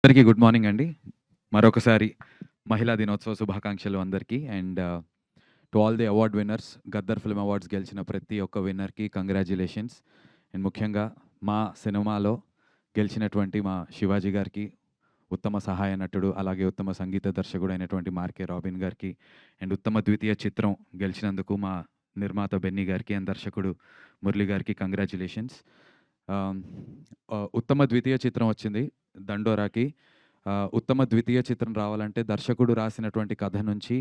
అందరికీ good morning అండి. మరొకసారి మహిళా దినోత్సవ శుభాకాంక్షలు అందరికీ. And to all the award winners, Gaddar film awards గెలిచిన ప్రతి ఒక్క విన్నర్‌కి కంగ్రాచ్యులేషన్స్. అండ్ ముఖ్యంగా మా సినిమాలో గెలిచినటువంటి మా శివాజీ గారికి, ఉత్తమ సహాయ నటుడు, అలాగే ఉత్తమ సంగీత దర్శకుడు అయినటువంటి మార్కే రాబిన్ గారికి, అండ్ ఉత్తమ ద్వితీయ చిత్రం గెలిచినందుకు మా నిర్మాత బెన్నీ గారికి, అండ్ దర్శకుడు మురళి గారికి కంగ్రాచ్యులేషన్స్. ఉత్తమ ద్వితీయ చిత్రం వచ్చింది దండోరాకి. ఉత్తమ ద్వితీయ చిత్రం రావాలంటే దర్శకుడు రాసినటువంటి కథ నుంచి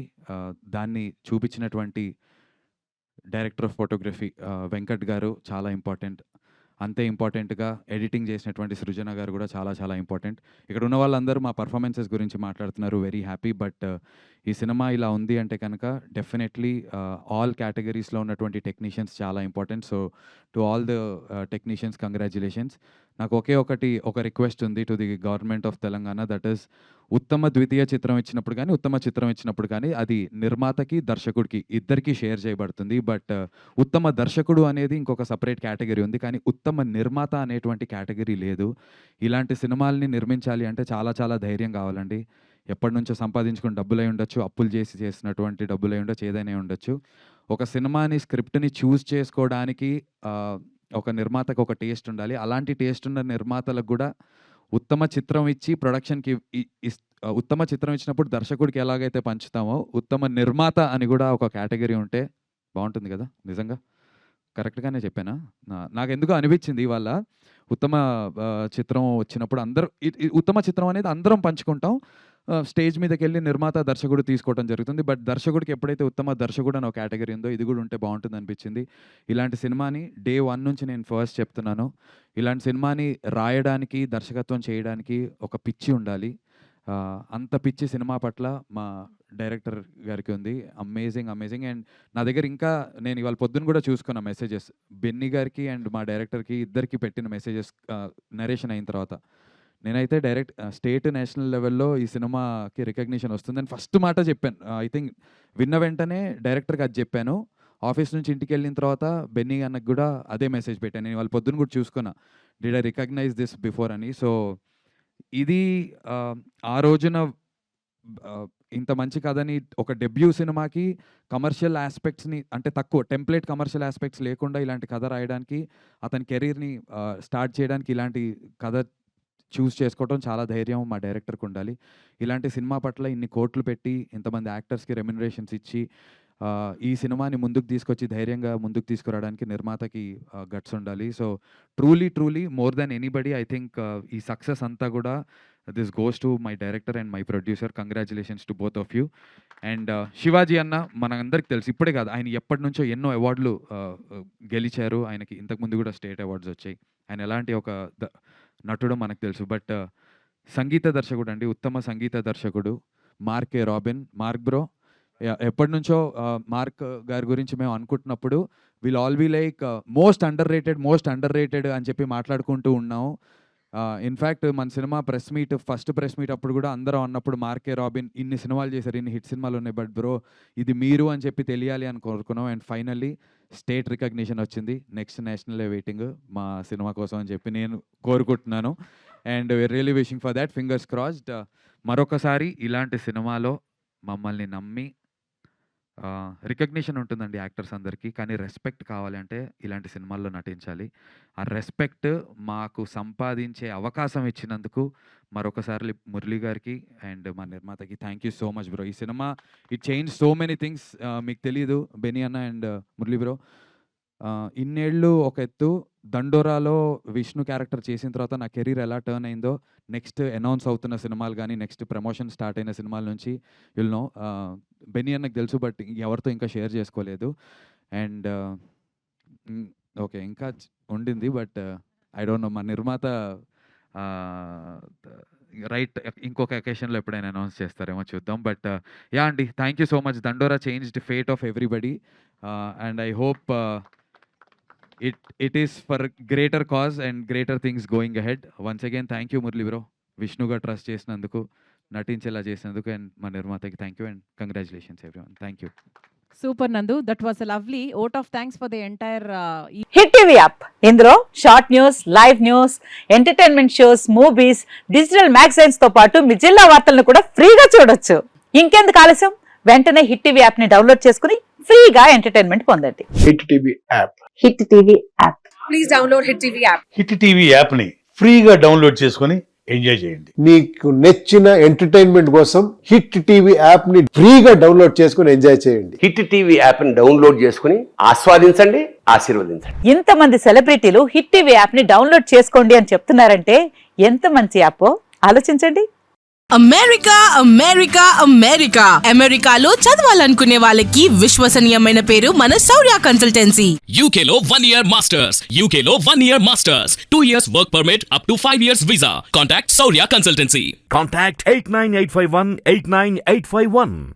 దాన్ని చూపించినటువంటి డైరెక్టర్ ఆఫ్ ఫోటోగ్రఫీ వెంకట్ గారు చాలా ఇంపార్టెంట్. అంతే ఇంపార్టెంట్‌గా ఎడిటింగ్ చేసినటువంటి సృజన గారు కూడా చాలా చాలా ఇంపార్టెంట్. ఇక్కడ ఉన్న వాళ్ళందరూ మా పర్ఫార్మెన్సెస్ గురించి మాట్లాడుతున్నారు. Very happy. బట్ ఈ సినిమా ఇలా ఉంది అంటే కనుక డెఫినెట్లీ ఆల్ కేటగిరీస్‌లో ఉన్నటువంటి టెక్నీషియన్స్ చాలా important. So to all the technicians congratulations. నాకు ఒక రిక్వెస్ట్ ఉంది to the government of Telangana. That is ఉత్తమ ద్వితీయ చిత్రం ఇచ్చినప్పుడు కానీ, ఉత్తమ చిత్రం ఇచ్చినప్పుడు కానీ అది నిర్మాతకి, దర్శకుడికి ఇద్దరికీ షేర్ చేయబడుతుంది. బట్ ఉత్తమ దర్శకుడు అనేది ఇంకొక సెపరేట్ కేటగిరీ ఉంది. కానీ ఉత్తమ నిర్మాత అనేటువంటి కేటగిరీ లేదు. ఇలాంటి సినిమాల్ని నిర్మించాలి అంటే చాలా చాలా ధైర్యం కావాలండి. ఎప్పటినుంచో సంపాదించుకున్న డబ్బులై ఉండొచ్చు, అప్పులు చేసి చేసినటువంటి డబ్బులై ఉండొచ్చు, ఏదైనా ఉండొచ్చు. ఒక సినిమాని స్క్రిప్ట్‌ని చూజ్ చేసుకోవడానికి ఒక నిర్మాతకు ఒక టేస్ట్ ఉండాలి. అలాంటి టేస్ట్ ఉన్న నిర్మాతలకు కూడా ఉత్తమ చిత్రం ఇచ్చి ప్రొడక్షన్‌కి ఉత్తమ చిత్రం ఇచ్చినప్పుడు దర్శకుడికి ఎలాగైతే పంచుతామో, ఉత్తమ నిర్మాత అని కూడా ఒక కేటగిరీ ఉంటే బావుంటుంది కదా! నిజంగా. కరెక్ట్‌గానే చెప్పానా? నాకెందుకో అనిపించింది ఇవాళ ఉత్తమ చిత్రం వచ్చినప్పుడు అందరూ ఉత్తమ చిత్రం అనేది అందరం పంచుకుంటాం. స్టేజ్ మీదకెళ్ళి నిర్మాత, దర్శకుడు తీసుకోవడం జరుగుతుంది. బట్ దర్శకుడికి ఎప్పుడైతే ఉత్తమ దర్శకుడు అని ఒక కేటగిరీ ఉందో ఇది కూడా ఉంటే బావుంటుందనిపించింది. ఇలాంటి సినిమాని డే 1 నుంచి నేను ఫస్ట్ చెప్తున్నాను. ఇలాంటి సినిమాని రాయడానికి, దర్శకత్వం చేయడానికి ఒక పిచ్చి ఉండాలి. అంత పిచ్చి సినిమా పట్ల మా డైరెక్టర్ గారికి ఉంది. Amazing, amazing. అండ్ నా దగ్గర ఇంకా నేను ఇవాళ పొద్దున కూడా చూసుకున్న మెసేజెస్. బెన్నీ గారికి అండ్ మా డైరెక్టర్‌కి ఇద్దరికీ పెట్టిన మెసేజెస్ నరేషన్ అయిన తర్వాత. నేనైతే డైరెక్ట్ స్టేట్, నేషనల్ లెవెల్‌లో ఈ సినిమాకి రికగ్నిషన్ వస్తుందని ఫస్ట్ మాట చెప్పాను. ఐ థింక్ విన్న వెంటనే డైరెక్టర్‌కి అది చెప్పాను. ఆఫీస్ నుంచి ఇంటికెళ్ళిన తర్వాత బెన్నీ అన్నకి కూడా అదే మెసేజ్ పెట్టాను. నేను ఇవాళ పొద్దున కూడా చూసుకున్నా. Did I recognise this before అని. సో ఇది ఆ రోజున ఆహ్, ఇంత మంచి కథని ఒక డెబ్యూ సినిమాకి కమర్షియల్ యాస్పెక్ట్స్‌ని అంటే తక్కువ టెంప్లేట్ కమర్షియల్ యాస్పెక్ట్స్ లేకుండా ఇలాంటి కథ రాయడానికి, అతని కెరీర్‌ని స్టార్ట్ చేయడానికి ఇలాంటి కథ చూజ్ చేసుకోవడం చాలా ధైర్యం మా డైరెక్టర్‌కి ఉండాలి. ఇలాంటి సినిమా పట్ల ఇన్ని కోట్లు పెట్టి, ఇంతమంది యాక్టర్స్‌కి రెమ్యునరేషన్స్ ఇచ్చి, ఈ సినిమాని ముందుకు తీసుకొచ్చి ధైర్యంగా ముందుకు తీసుకురావడానికి నిర్మాతకి గట్స్ ఉండాలి. So truly more than anybody I think ఈ సక్సెస్ అంతా కూడా this goes to my director and my producer. Congratulations to both of you. And Shivaji అన్న మనందరికి తెలుసు. ఇప్పుడే కాదు, ఆయన ఎప్పటినుంచో ఎన్నో అవార్డులు గెలిచారు. ఆయనకి ఇంతకుముందు కూడా స్టేట్ అవార్డ్స్ వచ్చాయి. ఆయన ఎలాంటి ఒక నటుడో మనకు తెలుసు. బట్ సంగీత దర్శకుడు అండి, ఉత్తమ సంగీత దర్శకుడు మార్కే రాబిన్. మార్క్ బ్రో, ఎప్పటినుంచో మార్క్ గారి గురించి మేము అనుకుంటున్నప్పుడు will all be like most underrated అని చెప్పి మాట్లాడుకుంటూ ఉన్నాము. ఇన్‌ఫాక్ట్ మన సినిమా ఫస్ట్ ప్రెస్ మీట్ అప్పుడు కూడా అందరం అన్నప్పుడు మార్కే రాబిన్ ఇన్ని సినిమాలు చేశారు, ఇన్ని హిట్ సినిమాలు ఉన్నాయి. బట్ బ్రో ఇది మీరు అని చెప్పి తెలియాలి అని కోరుకున్నాం. అండ్ ఫైనల్లీ స్టేట్ రికగ్నిషన్ వచ్చింది. నెక్స్ట్ నేషనల్ వెయిటింగ్ మా సినిమా కోసం అని చెప్పి నేను కోరుకుంటున్నాను. And we are really wishing for that. Fingers crossed. మరొకసారి ఇలాంటి సినిమాలో మమ్మల్ని నమ్మి రికగ్నిషన్ ఉంటుందండి యాక్టర్స్ అందరికీ. కానీ రెస్పెక్ట్ కావాలి అంటే ఇలాంటి సినిమాల్లో నటించాలి. ఆ రెస్పెక్ట్ మాకు సంపాదించే అవకాశం ఇచ్చినందుకు మరొకసారి మురళి గారికి అండ్ మా నిర్మాతకి thank you so much bro. ఈ సినిమా it change so many things. మీకు తెలీదు బెనీ అన్న అండ్ మురళి బ్రో, ఇన్నేళ్ళు ఒక ఎత్తు, దండోరాలో విష్ణు క్యారెక్టర్ చేసిన తర్వాత నా కెరీర్ ఎలా టర్న్ అయిందో, నెక్స్ట్ అనౌన్స్ అవుతున్న సినిమాలు కానీ, నెక్స్ట్ ప్రమోషన్ స్టార్ట్ అయిన సినిమాల నుంచి విల్ నో. బెన్నీ అన్నకి తెలుసు, బట్ ఎవరితో ఇంకా షేర్ చేసుకోలేదు. అండ్ ఓకే, ఇంకా ఉండింది. బట్ ఐ డోంట్ నో మా నిర్మాత రైట్ ఇంకొక అకేషన్‌లో ఎప్పుడైనా అనౌన్స్ చేస్తారేమో చూద్దాం. బట్ యాహ్ అండి, థ్యాంక్ యూ సో మచ్. దండోరా changed fate of everybody. And I hope it is for greater cause and greater things going ahead. Once again, thank you, Murli bro. Vishnuga trust చేసినందుకు, నటించేలా చేసినందుకు, and మా నిర్మాతకి thank you and congratulations everyone. Thank you. Super Nandu, that was a lovely vote of thanks for the entire hit TV app ఇందులో short news, live news, entertainment shows, movies, digital magazines తో పాటు మీ జిల్లా వార్తలను కూడా ఫ్రీగా చూడొచ్చు. ఇంకెందుకు ఆలస్యం, వెంటనే హిట్ టీవీ యాప్ ని డౌన్లోడ్ చేసుకుని ఫ్రీగా ఎంటర్టైన్మెంట్ పొందండి. Hit TV app. Hit TV app. please download Hit TV app. Hit TV యాప్ని ఫ్రీగా డౌన్లోడ్ చేసుకొని ఎంజాయ్ చేయండి. మీకు నచ్చిన ఎంటర్టైన్మెంట్ కోసం హిట్ టీవీ యాప్ ని ఫ్రీగా డౌన్లోడ్ చేసుకుని ఎంజాయ్ చేయండి. హిట్ టీవీ యాప్ని డౌన్లోడ్ చేసుకుని ఆస్వాదించండి, ఆశీర్వదించండి. ఇంతమంది సెలబ్రిటీలు హిట్ టీవీ యాప్ ని డౌన్లోడ్ చేసుకోండి అని చెప్తున్నారంటే ఎంత మంచి యాప్ ఆలోచించండి. అమెరికా అమెరికా అమెరికా అమెరికాలో చదవాలనుకునే వాళ్ళకి విశ్వసనీయమైన పేరు మన శౌర్య కన్సల్టెన్సీ. UK లో 1 year masters. UK లో 1 year masters. 2 years work permit up to 5 years visa. Contact Saurya Consultancy. Contact 89851 89851.